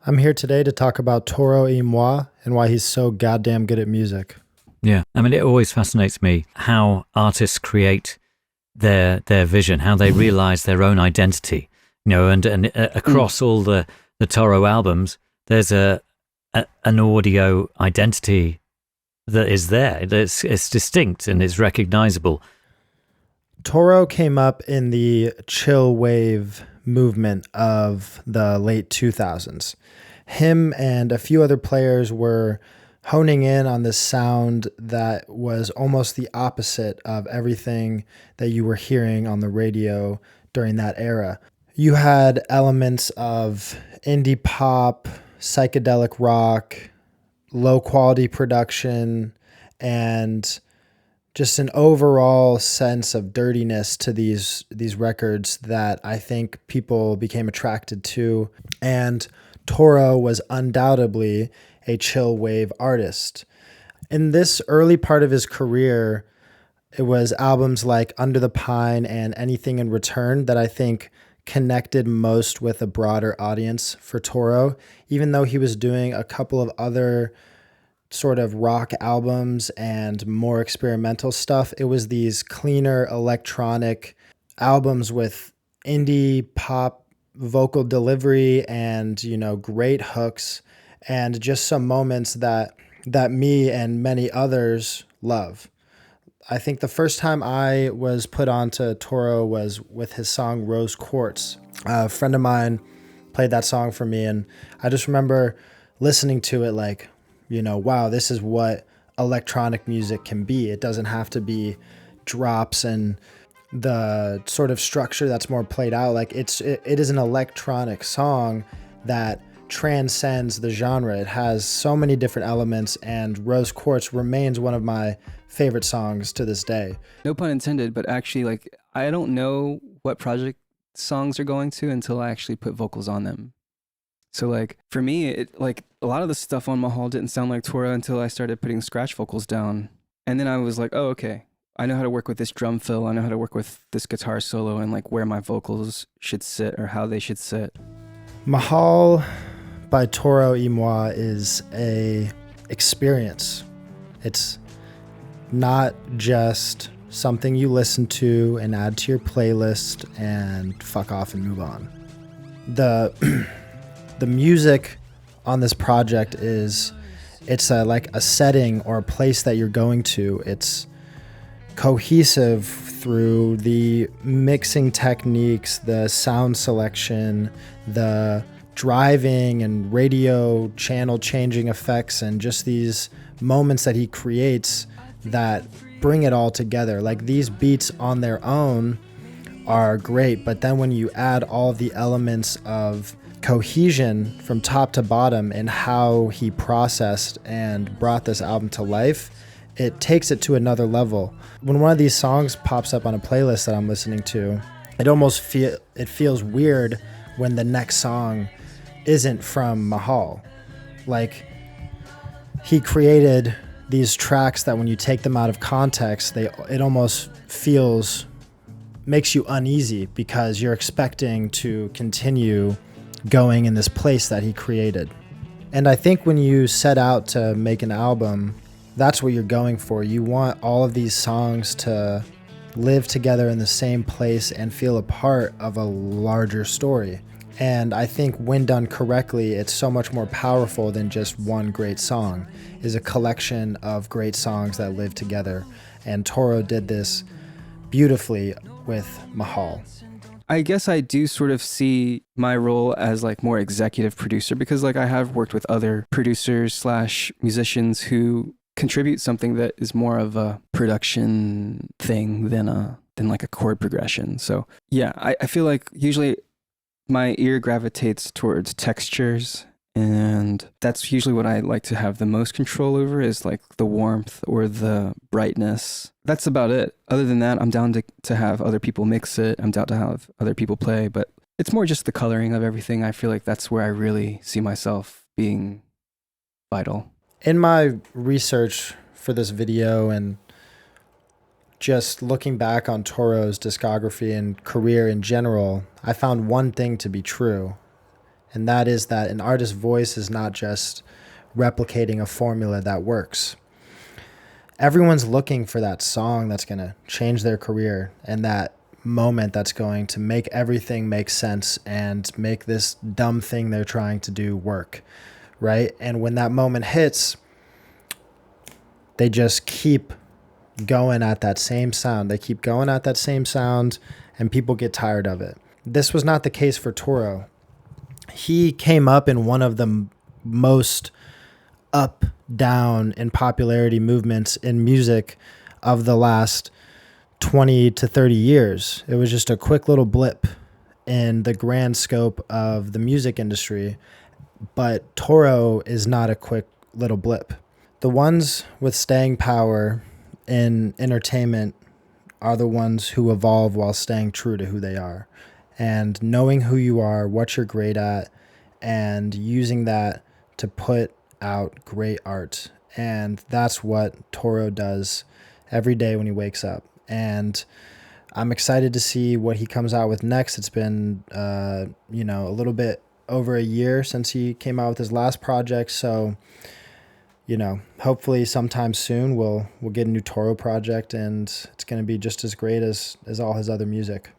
I'm here today to talk about Toro y Moi and why he's so goddamn good at music. Yeah, I mean, it always fascinates me how artists create their vision, how they realize their own identity. And across all the Toro albums, there's an audio identity that is there. It's distinct and it's recognizable. Toro came up in the chill wave movement of the late 2000s. Him and a few other players were honing in on this sound that was almost the opposite of everything that you were hearing on the radio during that era. You had elements of indie pop, psychedelic rock, low quality production, and just an overall sense of dirtiness to these records that I think people became attracted to. And Toro was undoubtedly a chill wave artist. In this early part of his career, it was albums like Under the Pine and Anything in Return that I think connected most with a broader audience for Toro, even though he was doing a couple of other sort of rock albums and more experimental stuff. It was these cleaner electronic albums with indie pop vocal delivery and, great hooks and just some moments that me and many others love. I think the first time I was put onto Toro was with his song Rose Quartz. A friend of mine played that song for me, and I just remember listening to it like, wow, this is what electronic music can be. It doesn't have to be drops and the sort of structure that's more played out. Like it is an electronic song that transcends the genre. It has so many different elements, and Rose Quartz remains one of my favorite songs to this day. No pun intended, but actually, I don't know what project songs are going to until I actually put vocals on them. So for me, a lot of the stuff on Mahal didn't sound like Toro until I started putting scratch vocals down. And then I was like, oh, okay, I know how to work with this drum fill. I know how to work with this guitar solo and where my vocals should sit or how they should sit. Mahal by Toro y Moi is a experience. It's not just something you listen to and add to your playlist and fuck off and move on. The music on this project it's like a setting or a place that you're going to. It's cohesive through the mixing techniques, the sound selection, the driving and radio channel changing effects, and just these moments that he creates that bring it all together. Like, these beats on their own are great, but then when you add all of the elements of cohesion from top to bottom and how he processed and brought this album to life, it takes it to another level. When one of these songs pops up on a playlist that I'm listening to, it feels weird when the next song isn't from Mahal. Like, he created these tracks that when you take them out of context, it almost makes you uneasy because you're expecting to continue going in this place that he created. And I think when you set out to make an album, that's what you're going for. You want all of these songs to live together in the same place and feel a part of a larger story. And I think when done correctly, it's so much more powerful than just one great song. It's a collection of great songs that live together. And Toro did this beautifully with Mahal. I guess I do sort of see my role as more executive producer, because I have worked with other producers / musicians who contribute something that is more of a production thing than a chord progression. So yeah, I feel like usually my ear gravitates towards textures, and that's usually what I like to have the most control over, is the warmth or the brightness. That's about it. Other than that, I'm down to have other people mix it. I'm down to have other people play, but it's more just the coloring of everything. I feel like that's where I really see myself being vital. In my research for this video and just looking back on Toro's discography and career in general, I found one thing to be true. And that is that an artist's voice is not just replicating a formula that works. Everyone's looking for that song that's going to change their career, and that moment that's going to make everything make sense and make this dumb thing they're trying to do work, right? And when that moment hits, they just keep going at that same sound. They keep going at that same sound, and people get tired of it. This was not the case for Toro. He came up in one of the most up, down in popularity movements in music of the last 20 to 30 years. It was just a quick little blip in the grand scope of the music industry, but Toro is not a quick little blip. The ones with staying power in entertainment are the ones who evolve while staying true to who they are, and knowing who you are, what you're great at, and using that to put out great art. And that's what Toro does every day when he wakes up. And I'm excited to see what he comes out with next. It's been, a little bit over a year since he came out with his last project. So, hopefully sometime soon we'll get a new Toro project, and it's going to be just as great as all his other music.